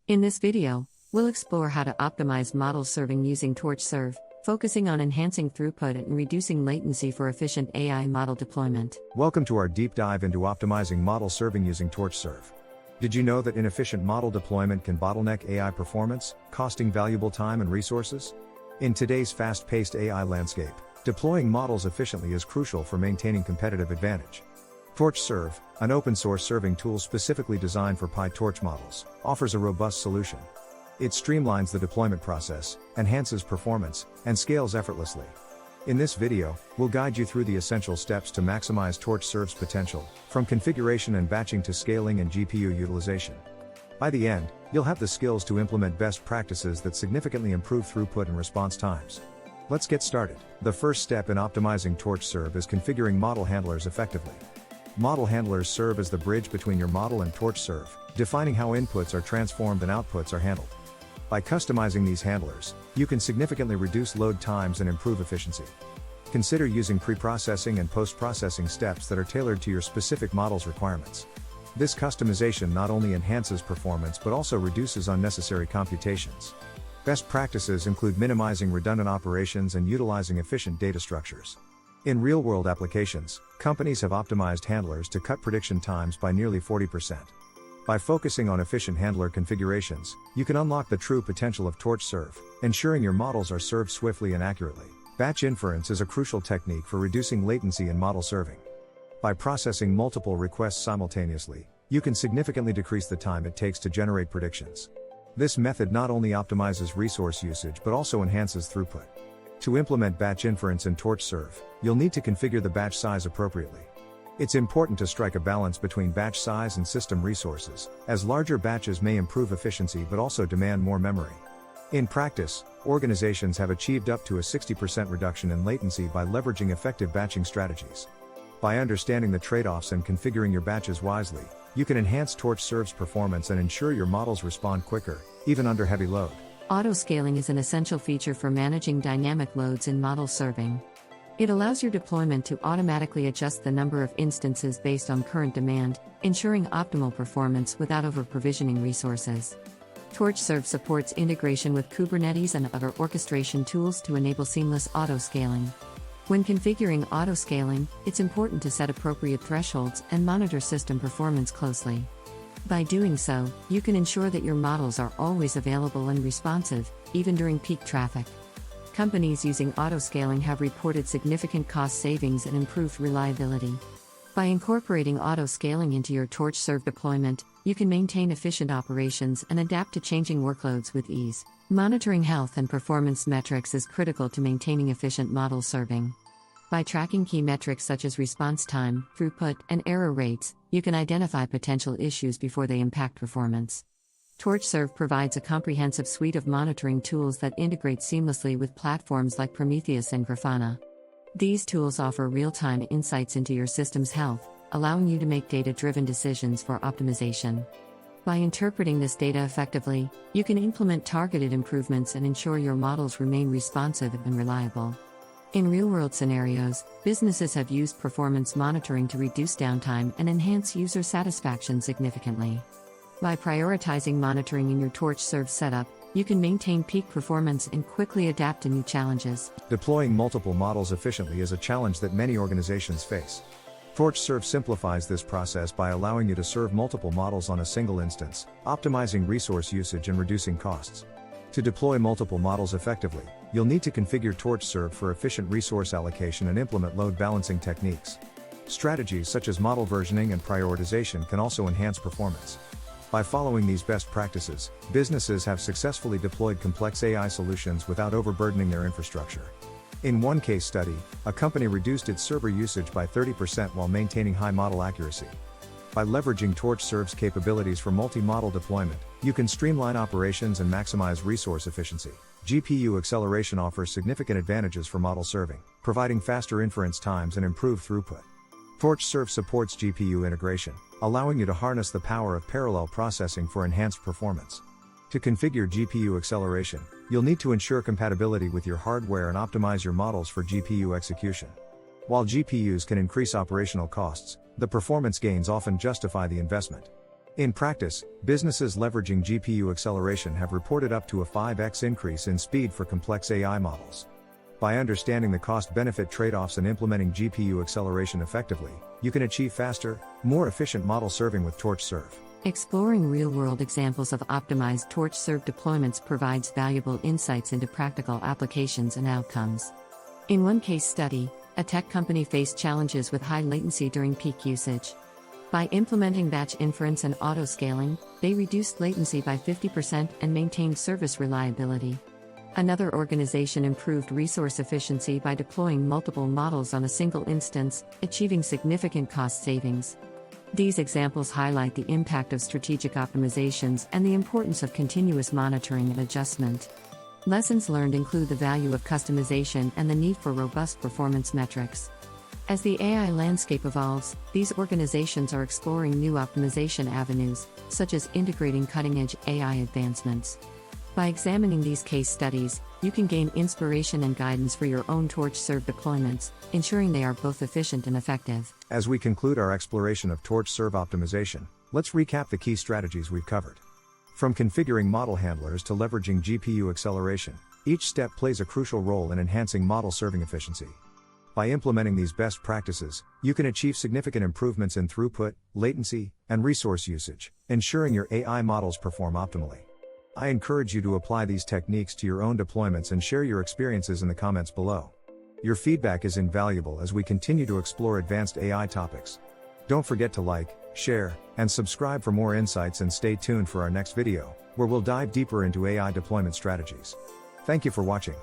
In this video, we'll explore how to optimize model serving using TorchServe, focusing on enhancing throughput and reducing latency for efficient AI model deployment. Welcome to our deep dive into optimizing model serving using TorchServe. Did you know that inefficient model deployment can bottleneck AI performance, costing valuable time and resources? In today's fast-paced AI landscape, deploying models efficiently is crucial for maintaining competitive advantage. TorchServe, an open-source serving tool specifically designed for PyTorch models, offers a robust solution. It streamlines the deployment process, enhances performance, and scales effortlessly. In this video, we'll guide you through the essential steps to maximize TorchServe's potential, from configuration and batching to scaling and GPU utilization. By the end, you'll have the skills to implement best practices that significantly improve throughput and response times. Let's get started. The first step in optimizing TorchServe is configuring model handlers effectively. Model handlers serve as the bridge between your model and TorchServe, defining how inputs are transformed and outputs are handled. By customizing these handlers, you can significantly reduce load times and improve efficiency. Consider using pre-processing and post-processing steps that are tailored to your specific model's requirements. This customization not only enhances performance but also reduces unnecessary computations. Best practices include minimizing redundant operations and utilizing efficient data structures. In real-world applications, companies have optimized handlers to cut prediction times by nearly 40%. By focusing on efficient handler configurations, you can unlock the true potential of TorchServe, ensuring your models are served swiftly and accurately. Batch inference is a crucial technique for reducing latency in model serving. By processing multiple requests simultaneously, you can significantly decrease the time it takes to generate predictions. This method not only optimizes resource usage but also enhances throughput. To implement batch inference in TorchServe, you'll need to configure the batch size appropriately. It's important to strike a balance between batch size and system resources, as larger batches may improve efficiency but also demand more memory. In practice, organizations have achieved up to a 60% reduction in latency by leveraging effective batching strategies. By understanding the trade-offs and configuring your batches wisely, you can enhance TorchServe's performance and ensure your models respond quicker, even under heavy load. Auto-scaling is an essential feature for managing dynamic loads in model serving. It allows your deployment to automatically adjust the number of instances based on current demand, ensuring optimal performance without over-provisioning resources. TorchServe supports integration with Kubernetes and other orchestration tools to enable seamless auto-scaling. When configuring auto-scaling, it's important to set appropriate thresholds and monitor system performance closely. By doing so, you can ensure that your models are always available and responsive, even during peak traffic. Companies using auto-scaling have reported significant cost savings and improved reliability. By incorporating auto-scaling into your TorchServe deployment, you can maintain efficient operations and adapt to changing workloads with ease. Monitoring health and performance metrics is critical to maintaining efficient model serving. By tracking key metrics such as response time, throughput, and error rates, you can identify potential issues before they impact performance. TorchServe provides a comprehensive suite of monitoring tools that integrate seamlessly with platforms like Prometheus and Grafana. These tools offer real-time insights into your system's health, allowing you to make data-driven decisions for optimization. By interpreting this data effectively, you can implement targeted improvements and ensure your models remain responsive and reliable. In real-world scenarios, businesses have used performance monitoring to reduce downtime and enhance user satisfaction significantly. By prioritizing monitoring in your TorchServe setup, you can maintain peak performance and quickly adapt to new challenges. Deploying multiple models efficiently is a challenge that many organizations face. TorchServe simplifies this process by allowing you to serve multiple models on a single instance, optimizing resource usage and reducing costs. To deploy multiple models effectively, you'll need to configure TorchServe for efficient resource allocation and implement load balancing techniques. Strategies such as model versioning and prioritization can also enhance performance. By following these best practices, businesses have successfully deployed complex AI solutions without overburdening their infrastructure. In one case study, a company reduced its server usage by 30% while maintaining high model accuracy. By leveraging TorchServe's capabilities for multi-model deployment, you can streamline operations and maximize resource efficiency. GPU acceleration offers significant advantages for model serving, providing faster inference times and improved throughput. TorchServe supports GPU integration, allowing you to harness the power of parallel processing for enhanced performance. To configure GPU acceleration, you'll need to ensure compatibility with your hardware and optimize your models for GPU execution. While GPUs can increase operational costs, the performance gains often justify the investment. In practice, businesses leveraging GPU acceleration have reported up to a 5x increase in speed for complex AI models. By understanding the cost-benefit trade-offs and implementing GPU acceleration effectively, you can achieve faster, more efficient model serving with TorchServe. Exploring real-world examples of optimized TorchServe deployments provides valuable insights into practical applications and outcomes. In one case study, a tech company faced challenges with high latency during peak usage. By implementing batch inference and auto-scaling, they reduced latency by 50% and maintained service reliability. Another organization improved resource efficiency by deploying multiple models on a single instance, achieving significant cost savings. These examples highlight the impact of strategic optimizations and the importance of continuous monitoring and adjustment. Lessons learned include the value of customization and the need for robust performance metrics. As the AI landscape evolves, these organizations are exploring new optimization avenues, such as integrating cutting-edge AI advancements. By examining these case studies, you can gain inspiration and guidance for your own TorchServe deployments, ensuring they are both efficient and effective. As we conclude our exploration of TorchServe optimization, let's recap the key strategies we've covered. From configuring model handlers to leveraging GPU acceleration, each step plays a crucial role in enhancing model serving efficiency. By implementing these best practices, you can achieve significant improvements in throughput, latency, and resource usage, ensuring your AI models perform optimally. I encourage you to apply these techniques to your own deployments and share your experiences in the comments below. Your feedback is invaluable as we continue to explore advanced AI topics. Don't forget to like, share, and subscribe for more insights, and stay tuned for our next video, where we'll dive deeper into AI deployment strategies. Thank you for watching.